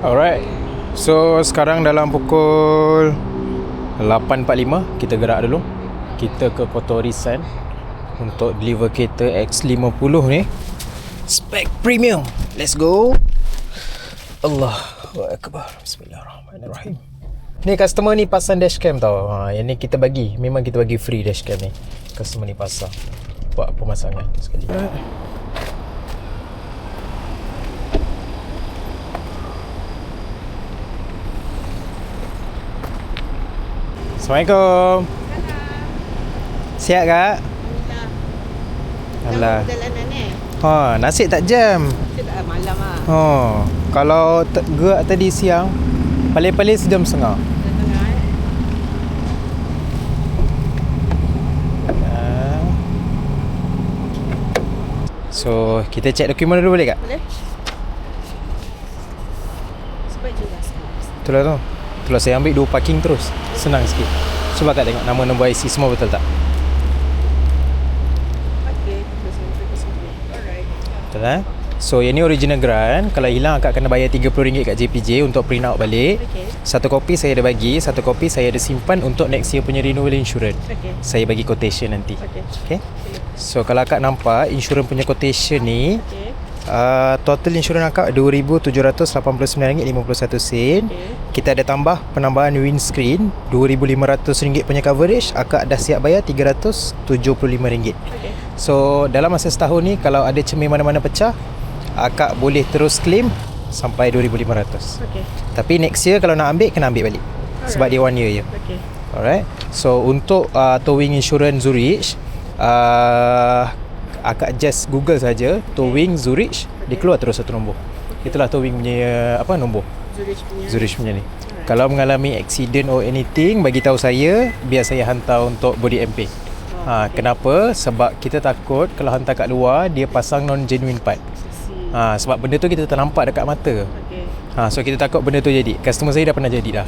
Alright. So sekarang dalam pukul 8.45 kita gerak dulu. Kita ke Kotorisan untuk deliver kereta X50 ni. Spec premium. Let's go. Allahu Akbar. Bismillahirrahmanirrahim. Ni customer ni pasang dashcam tau. Yang ni kita bagi. Memang kita bagi free dashcam ni. Customer ni pasang. Buat pemasangan sekali. Assalamualaikum. Siap kak? Alah. Perjalanan ni. Nasib tak jam. Kita dah malam ah. Kalau gerak tadi siang, paling-paling sejam setengah. Tengah So, kita check dokumen dulu boleh kak? Boleh? Sebab jelaskan. Itulah tu. Itulah saya ambil 2 parking terus. Senang sikit. Cuba kak tengok nama nombor IC semua betul tak? Okay. Alright. Betul So, yang ni original grant. Kalau hilang akak kena bayar RM30 kat JPJ untuk print out balik. Okay. Satu kopi saya ada bagi, satu kopi saya ada simpan untuk next year punya renewal insurance. Okay. Saya bagi quotation nanti. Okay. Okay. So, kalau akak nampak insurans punya quotation ni, Okay. total insurans akak RM2,789.51. Okay. Kita ada tambah penambahan windscreen RM2,500 punya coverage. Akak dah siap bayar RM375. Okay. So dalam masa setahun ni, kalau ada cermin mana-mana pecah, akak boleh terus claim sampai RM2,500. Okay. Tapi next year kalau nak ambil, kena ambil balik. Sebab dia 1 year je. Okay. Alright. So untuk towing insurance Zurich, akak just Google saja towing Zurich, dia keluar terus satu nombor. Itulah towing punya nombor Zurich punya ni. Kalau mengalami accident or anything, bagi tahu saya, biar saya hantar untuk body MP. Kenapa? Sebab kita takut kalau hantar kat luar, dia pasang non genuine part. Sebab benda tu kita tak nampak dekat mata. Okay. So kita takut benda tu jadi. Customer saya dah pernah jadi dah.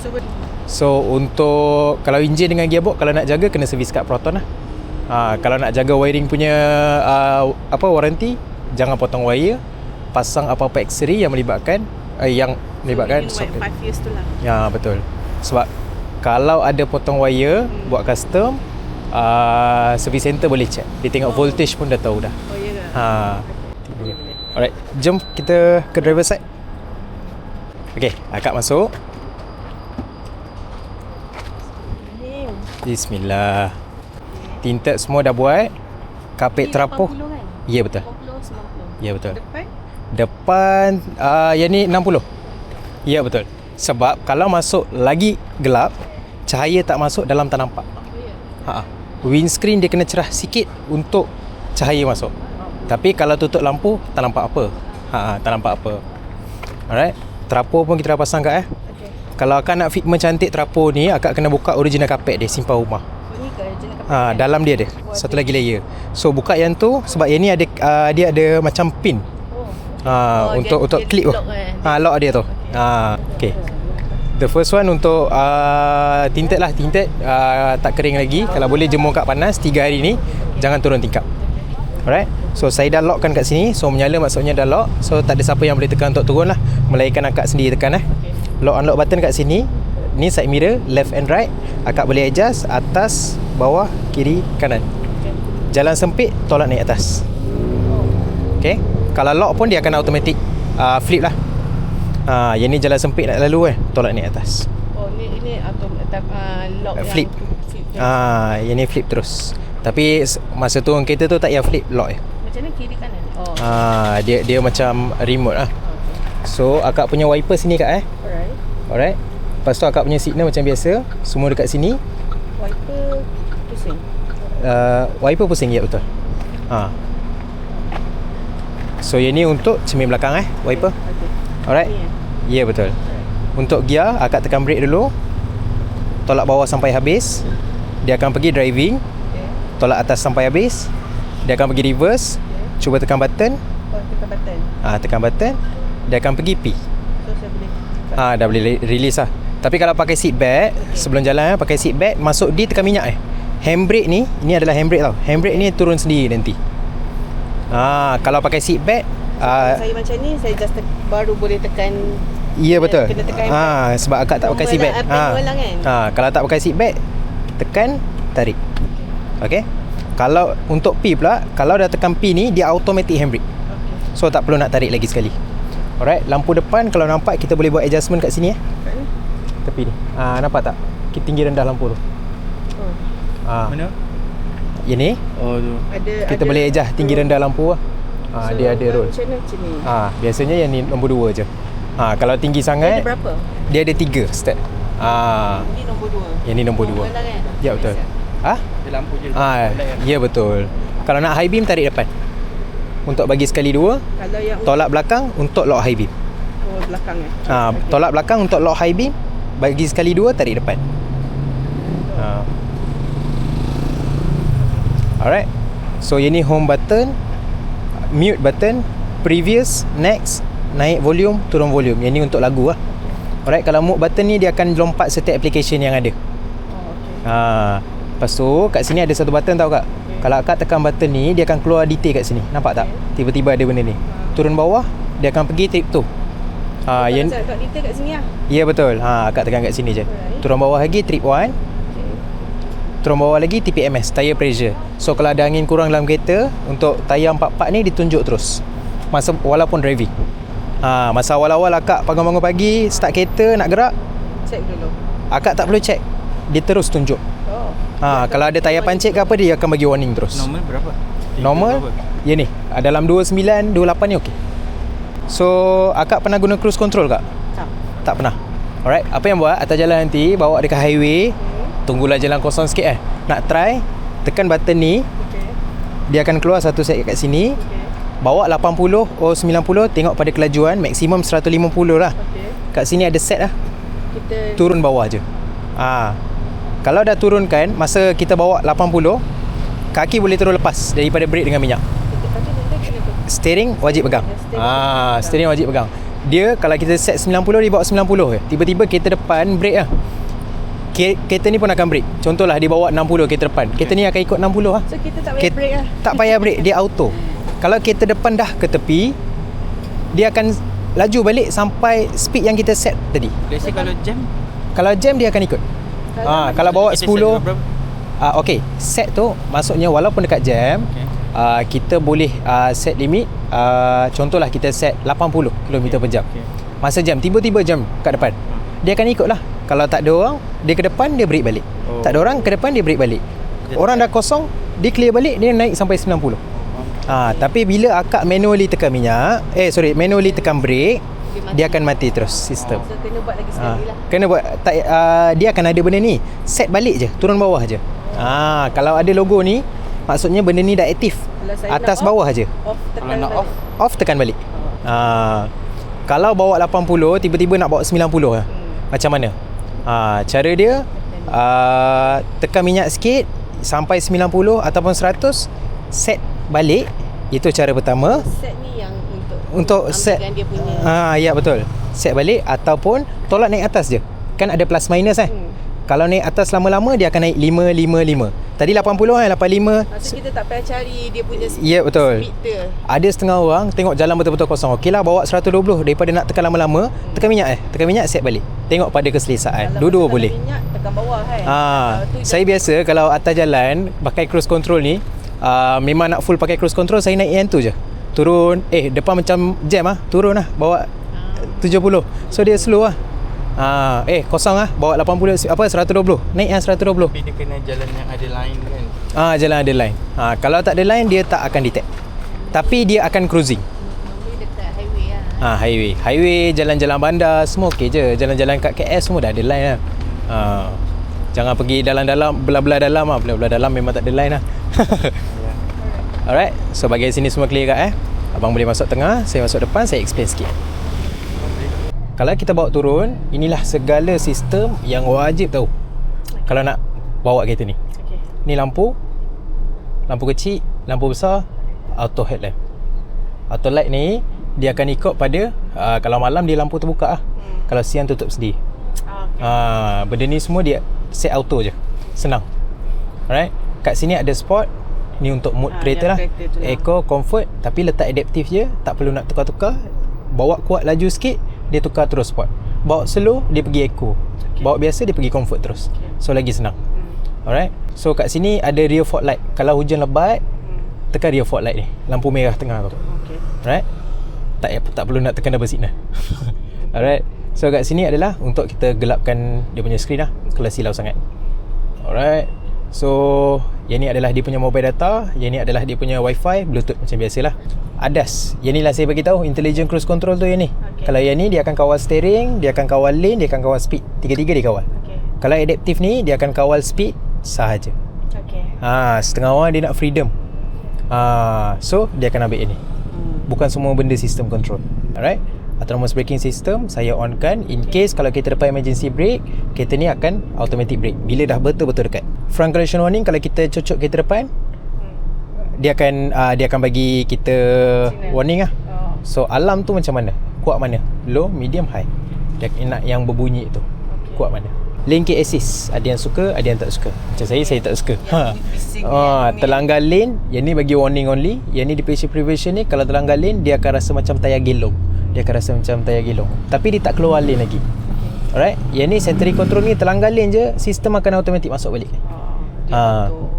So untuk kalau enjin dengan gearbox, kalau nak jaga, kena servis kat Proton lah. Kalau nak jaga wiring punya warranty, jangan potong wire. Pasang apa-apa aksesori yang melibatkan socket. 5 years tu lah. Ya, betul. Sebab kalau ada potong wire buat custom, service center boleh check. Dia tengok voltage pun dah tahu dah. Oh ya ke? Boleh. Alright, jom kita ke driver side. Okay, akak masuk. Bismillah. Tinted semua dah buat. Kapet terapuh. Kan? Ya, betul. 80, 90. Ya, betul. Depan? Yang ni 60. Ya, betul. Sebab kalau masuk lagi gelap, cahaya tak masuk, dalam tak nampak. Windscreen dia kena cerah sikit untuk cahaya masuk. Tapi kalau tutup lampu, tak nampak apa. Tak nampak apa. Alright. Terapur pun kita dah pasang kat Okay. Kalau akak nak fitment cantik terapur ni, akak kena buka original kapet dia, simpan rumah. Ni ke original kapal? Dalam dia ada satu lagi layer. So buka yang tu, sebab yang ni ada dia ada macam pin. Untuk clip tu. Lock dia tu. Okay. The first one untuk tinted lah. Tinted tak kering lagi. Kalau boleh jemur kat panas 3 hari ni, jangan turun tingkap. Alright. So saya dah lockkan kat sini. So menyala maksudnya dah lock. So tak ada siapa yang boleh tekan untuk turun lah, melainkan akak sendiri tekan Lock unlock button kat sini. Ni side mirror, left and right. Akak boleh adjust atas, bawah, kiri, kanan. Jalan sempit, tolak naik atas. Okay. Kalau lock pun dia akan automatic flip lah. Yang ni jalan sempit nak lalu tolak naik atas. Ini lock flip. Yang ni flip terus. Tapi masa turun kereta tu tak payah flip, lock Macam mana kiri kanan? Dia macam remote lah. So akak punya wiper sini kak Alright. Lepas tu akak punya signal macam biasa, semua dekat sini. Wiper pusing. Wiper pusing, ya betul. So yang ni untuk cermin belakang wiper. Alright. Ya betul. Untuk gear, akak tekan brake dulu. Tolak bawah sampai habis. Dia akan pergi driving. Tolak atas sampai habis. Dia akan pergi reverse. Cuba tekan button. Tekan button. Tekan button. Dia akan pergi P. So saya boleh dah boleh release lah. Tapi kalau pakai seat belt, sebelum jalan pakai seat belt, masuk di tekan minyak Handbrake ni adalah handbrake tau. Handbrake ni turun sendiri nanti. Kalau pakai seat belt, saya macam ni, saya just baru boleh tekan Ya betul. Kena tekan Sebab akak tak pakai seat belt. manual lah kan. Kalau tak pakai seat belt, tekan, tarik. Okey. Kalau untuk P pula, kalau dah tekan P ni, dia automatic handbrake. Okay. So tak perlu nak tarik lagi sekali. Alright, lampu depan kalau nampak kita boleh buat adjustment kat sini Kat ni? tepi ni. Nampak tak? Tinggi rendah lampu tu. Oh. Mana? Ini Oh tu. kita boleh adjust tinggi rendah lampu lah. So, Dia ada roll. Macam ni. Biasanya yang ni nombor 2 je. Kalau tinggi Dia sangat, ada berapa? dia ada 3 step. Ini nombor 2. Yang ni nombor 2. Normal lah kan? Ya betul. Dia lampu je. Ya betul. Kalau nak high beam tarik depan. Untuk bagi sekali 2, Kalau yang tolak belakang untuk lock high beam. belakang Tolak belakang untuk lock high beam, bagi sekali 2 tarik depan. Alright. So ini home button, mute button, previous, next, naik volume, turun volume. Yang ni untuk lagu lah. Alright, kalau mute button ni dia akan lompat setiap application yang ada. Lepas tu kat sini ada satu button tau kak. Kalau akak tekan button ni, dia akan keluar detail kat sini. Nampak tak? Tiba-tiba ada benda ni. Turun bawah, dia akan pergi trip tu. Yang kat detail kat sini lah. Ya betul. Akak tekan kat sini je. Turun bawah lagi trip 1. Turun bawah lagi TPMS, tire pressure. So kalau ada angin kurang dalam kereta, untuk tayar 4-4 ni ditunjuk terus. Masa walaupun driving. Masa awal-awal akak bangun-bangun pagi, start kereta nak gerak, Check dulu. akak tak perlu check. Dia terus tunjuk. Kalau ada tayar pancit ke apa, dia akan bagi warning terus. Normal berapa? Normal ya ni, dalam 29, 28 ni okey. So akak pernah guna cruise control tak? Tak pernah. Alright, apa yang buat atas jalan nanti, bawa dekat highway, tunggulah jalan kosong sikit nak try, tekan button ni, dia akan keluar satu set kat sini. Bawa 80 or 90, tengok pada kelajuan, maksimum 150 lah. Kat sini ada set lah. Kita Turun bawah je. Kalau dah turunkan, masa kita bawa 80, kaki boleh terus lepas daripada brake dengan minyak. Steering wajib pegang. Steering wajib pegang. Dia kalau kita set 90, dia bawa 90 je. Tiba-tiba kereta depan brake lah. Kereta ni pun akan brake. Contohlah dia bawa 60 kereta depan. Kereta ni akan ikut 60 lah. So kita tak payah brake lah. Tak payah brake, dia auto. Kalau kereta depan dah ke tepi, dia akan laju balik sampai speed yang kita set tadi. Let's say kalau jam, Kalau jam dia akan ikut. Kalau bawa kita 10, set berapa? okey, set tu maksudnya walaupun dekat jam, kita boleh set limit. Contohlah kita set 80 km per jam. Masa jam, tiba-tiba jam kat depan, dia akan ikut lah. Kalau tak ada orang, dia ke depan, dia break balik. Tak ada orang, ke depan, dia break balik. Orang dah kosong, dia clear balik, dia naik sampai 90. Tapi bila akak manually tekan minyak, manually tekan brake, dia akan mati terus sistem. So kena buat lagi sekali lah. Kena buat dia akan ada benda ni, set balik je, turun bawah je. Kalau ada logo ni, maksudnya benda ni dah aktif. Atas bawah je. Kalau nak Off tekan balik. Kalau bawa 80, tiba-tiba nak bawa 90 lah. Macam mana? Cara dia, tekan minyak sikit sampai 90 ataupun 100, set balik. Itu cara pertama. Set ni yang untuk set dia punya. Ya betul. Set balik ataupun tolak naik atas je. Kan ada plus minus Kalau naik atas lama-lama, dia akan naik 5. Tadi 80 85. Maksud kita tak payah cari dia punya speed. Ya betul. Speed dia. Ada setengah orang tengok jalan betul-betul kosong. Okeylah bawa 120, daripada nak tekan lama-lama, tekan minyak tekan minyak, set balik. Tengok pada keselesaan. Dua-dua boleh. Minyak tekan bawah kan. Saya biasa kalau atas jalan pakai cruise control ni, memang nak full pakai cruise control, saya naik yang tu je. Turun, depan macam jam turun lah, bawa 70. So dia slow lah. Kosong lah, bawa 80 120, naik yang 120. Tapi dia kena jalan yang ada line kan. Jalan ada line. Kalau tak ada line, dia tak akan detect. Tapi dia akan cruising. Normally dekat highway lah. Highway, jalan-jalan bandar semua okey je. Jalan-jalan kat KS semua dah ada line lah. Jangan pergi dalam-dalam, belah-belah dalam lah. Belah-belah dalam memang tak ada line lah. Alright, so bahagian sini semua clear kat Abang boleh masuk tengah, saya masuk depan, saya explain sikit. Kalau kita bawa turun, inilah segala sistem yang wajib tahu kalau nak bawa kereta ni. Ni lampu kecil, lampu besar, auto headlamp. Auto light ni dia akan ikut pada kalau malam dia lampu terbuka kalau siang tutup sendiri. Benda ni semua dia set auto je, senang. Alright, kat sini ada sport. Ni untuk mood kereta lah, eco, comfort. Tapi letak adaptif je, tak perlu nak tukar-tukar. Bawa kuat laju sikit, dia tukar terus sport. Bawa slow, dia pergi eco. Bawa biasa, dia pergi comfort terus. So lagi senang. Alright. So kat sini ada rear fog light. Kalau hujan lebat, tekan rear fog light ni, lampu merah tengah tu. Alright. Tak perlu nak tekan double signal. Alright. So kat sini adalah untuk kita gelapkan dia punya screen lah kalau silau sangat. Alright. So yang ni adalah dia punya mobile data, yang ni adalah dia punya wifi, bluetooth macam biasalah. ADAS, yang ni lah saya bagi tahu, intelligent cruise control tu yang ni. Kalau yang ni dia akan kawal steering, dia akan kawal lane, dia akan kawal speed. Tiga-tiga dia kawal. Kalau adaptive ni dia akan kawal speed sahaja. Setengah orang dia nak freedom. So dia akan ambil ini. Bukan semua benda sistem control. Alright. Autonomous braking system saya onkan in case kalau kereta depan emergency brake, kereta ni akan automatic brake bila dah betul-betul dekat. Front collision warning kalau kita cocok kereta depan, dia akan bagi kita warning lah. So alarm tu macam mana? Kuat mana? Low, medium, high. Dia nak yang berbunyi tu. Kuat mana? Lane K assist, ada yang suka, ada yang tak suka. Macam saya tak suka. Terlanggar lane, yang ni bagi warning only. Yang ni departure prevention ni, kalau terlanggar lane dia akan rasa macam tayar gelong. Tapi dia tak keluar lane lagi. Alright. Yang ni centering control ni, terlanggar lane je, sistem akan automatic masuk balik.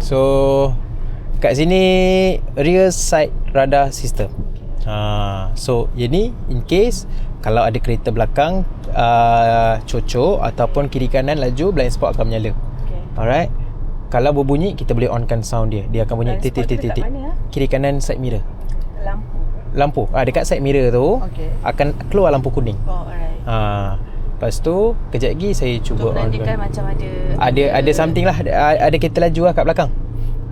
So kat sini rear side radar system. So yang ni in case kalau ada kereta belakang cocok ataupun kiri kanan laju, blind spot akan menyala. Alright. Kalau berbunyi, kita boleh onkan sound dia. Dia akan bunyi titik. Kiri kanan side mirror. Lampu. Dekat side mirror tu akan keluar lampu kuning. Alright. Lepas tu kejap lagi saya cuba menandakan macam ada something lah, ada kereta laju lah kat belakang.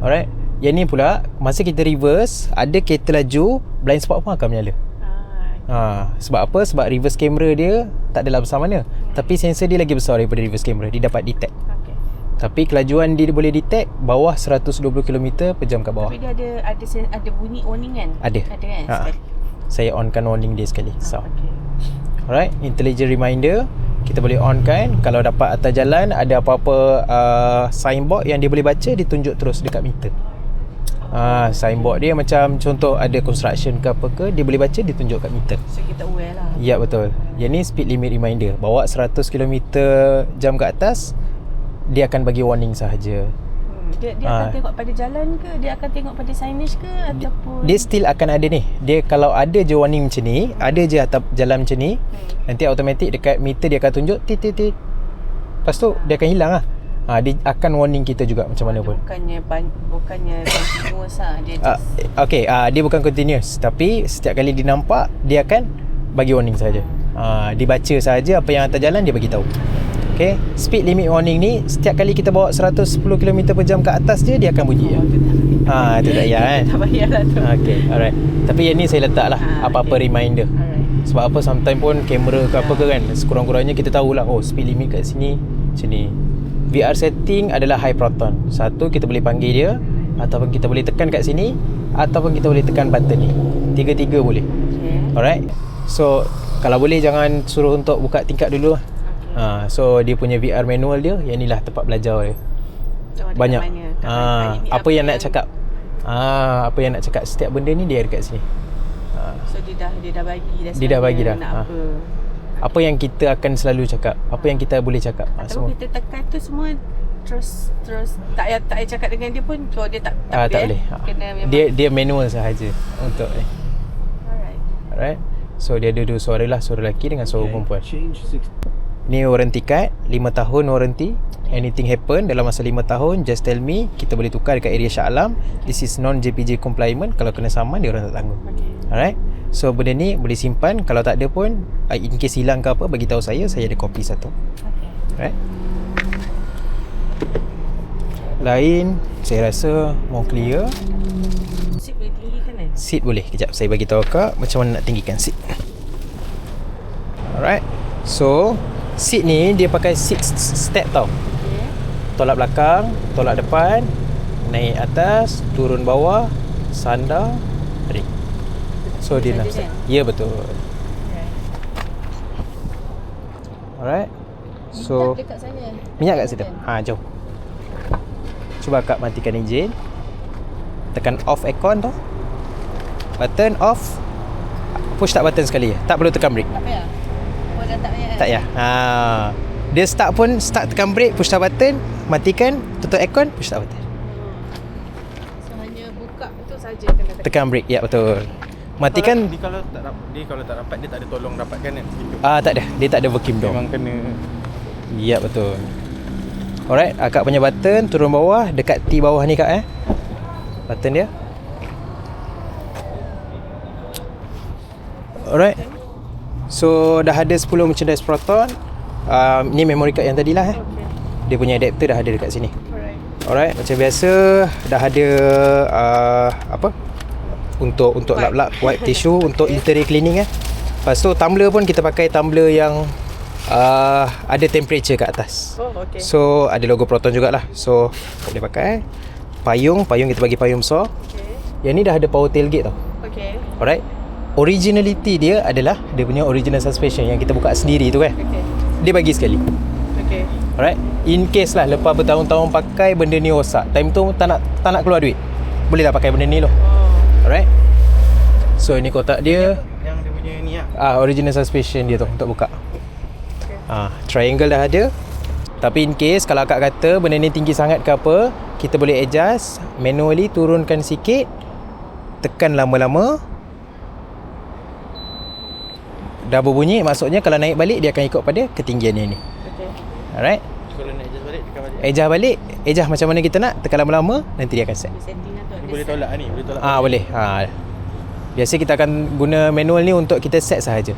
Alright. Yang ni pula masa kita reverse, ada kereta laju, blind spot pun akan menyala. Sebab apa? Sebab reverse camera dia tak adalah besar mana, tapi sensor dia lagi besar daripada reverse camera. Dia dapat detect. Tapi kelajuan dia boleh detect bawah 120 km per jam kat bawah. Tapi dia ada bunyi warning kan? Ada kan? Saya onkan warning dia sekali. Alright. Intelligent reminder kita boleh onkan. Kalau dapat atas jalan ada apa-apa signboard yang dia boleh baca, dia tunjuk terus dekat meter. Signboard dia macam contoh ada construction ke apa ke, dia boleh baca, dia tunjuk kat meter. So kita aware lah. Ya betul. Yang ni speed limit reminder. Bawa 100 km jam ke atas, dia akan bagi warning sahaja. Dia akan tengok pada jalan ke? Dia akan tengok pada signage ke? Ataupun dia still akan ada ni. Dia kalau ada je warning macam ni, ada je atas jalan macam ni, nanti automatic dekat meter dia akan tunjuk titik. Lepas tu dia akan hilang lah. Dia akan warning kita juga macam mana pun. Bukannya continuous lah. Dia just dia bukan continuous, tapi setiap kali dia nampak, dia akan bagi warning saja. Dia baca saja apa yang atas jalan, dia bagi tahu. Okay. Speed limit warning ni, setiap kali kita bawa 110 km per jam ke atas je, dia akan bunyi. Itu tak payah kan? Tak payah lah tu. Okay, alright. Tapi yang ni saya letak lah apa-apa reminder. Sebab apa, sometimes pun kamera ke apa ke kan, sekurang-kurangnya kita tahulah, speed limit kat sini macam ni. VR setting adalah high proton. Satu, kita boleh panggil dia, ataupun kita boleh tekan kat sini, ataupun kita boleh tekan button ni. Tiga-tiga boleh. Alright. So kalau boleh jangan suruh untuk buka tingkap dulu lah. So dia punya VR manual dia, yang ni lah tempat belajar dia. Banyak apa yang nak cakap, apa yang nak cakap, setiap benda ni dia dekat sini. So dia dah bagi dah. Dia dah bagi dah. Nak apa yang kita akan selalu cakap, apa yang kita boleh cakap. Kalau kita tekan tu semua terus tak payah cakap dengan dia pun, so dia tak boleh. Kena dia manual sahaja untuk ni. Alright. So dia ada dua suara lah, suara lelaki dengan suara perempuan. Ni warranty card, 5 tahun warranty. Anything happen dalam masa 5 tahun, just tell me, kita boleh tukar dekat area Shah Alam. This is non-JPJ compliant. Kalau kena saman, dia orang tak tanggung. Alright. So benda ni boleh simpan. Kalau tak ada pun, in case hilang ke apa, bagi tahu saya ada kopi satu. Alright. Lain, saya rasa mau clear. Seat boleh tinggikan kan? Seat boleh. Kejap saya bagi tahu kak macam mana nak tinggikan seat. Alright. So seat ni dia pakai seat step tau. Tolak belakang, tolak depan, naik atas, turun bawah, sandar, tarik. So dia nak step. Ya betul. Alright. So dekat sana. Minyak kat situ. Jom. Cuba kak matikan enjin. Tekan off aircon tu. Button off. Push tak button sekali. Tak perlu tekan brake. Tak payah. Oh, dah tak payah. Tak payah. Dia start tekan brake, push start button, matikan, tutup aircon, push start button. So hanya buka tu saja kena Tekan brake, ya betul. Matikan. Dia kalau tak rapat dia tak ada tolong rapatkan kan. Gitu. Tak ada. Dia tak ada vacuum door. Memang kena. Ya betul. Alright, akak punya button turun bawah, dekat T bawah ni kak button dia. Alright. So dah ada 10 merchandise Proton. Ni memory card yang tadi lah Okay. Dia punya adapter dah ada dekat sini. Alright. Alright, macam biasa dah ada untuk lap-lap wipe tissue untuk interior cleaning Lepas tu tumbler pun kita pakai tumbler yang ada temperature kat atas. Oh, okay. So ada logo Proton jugalah. So boleh pakai. Payung kita bagi payung besar. Okay. Yang ni dah ada power tailgate tau. Okay. Alright. Originality dia adalah dia punya original suspension yang kita buka sendiri tu kan. Okay. Dia bagi sekali. Okay. Alright. In case lah lepas bertahun-tahun pakai benda ni rosak, time tu tak nak keluar duit, boleh lah pakai benda ni loh. Oh. Alright. So ini kotak dia. Yang dia punya ni lah. Original suspension dia tu untuk buka. Okay. Triangle dah ada. Tapi in case kalau akak kata benda ni tinggi sangat ke apa, kita boleh adjust manually, turunkan sikit, tekan lama-lama. Dah berbunyi, maksudnya kalau naik balik dia akan ikut pada ketinggian ni. Okay. Alright. Kalau nak adjust balik, tekan balik. Adjust macam mana kita nak, tekan lama-lama, nanti dia akan set. Dia setting lah tu. Ni boleh tolak ni, boleh tolak. Boleh. Biasa kita akan guna manual ni untuk kita set sahaja.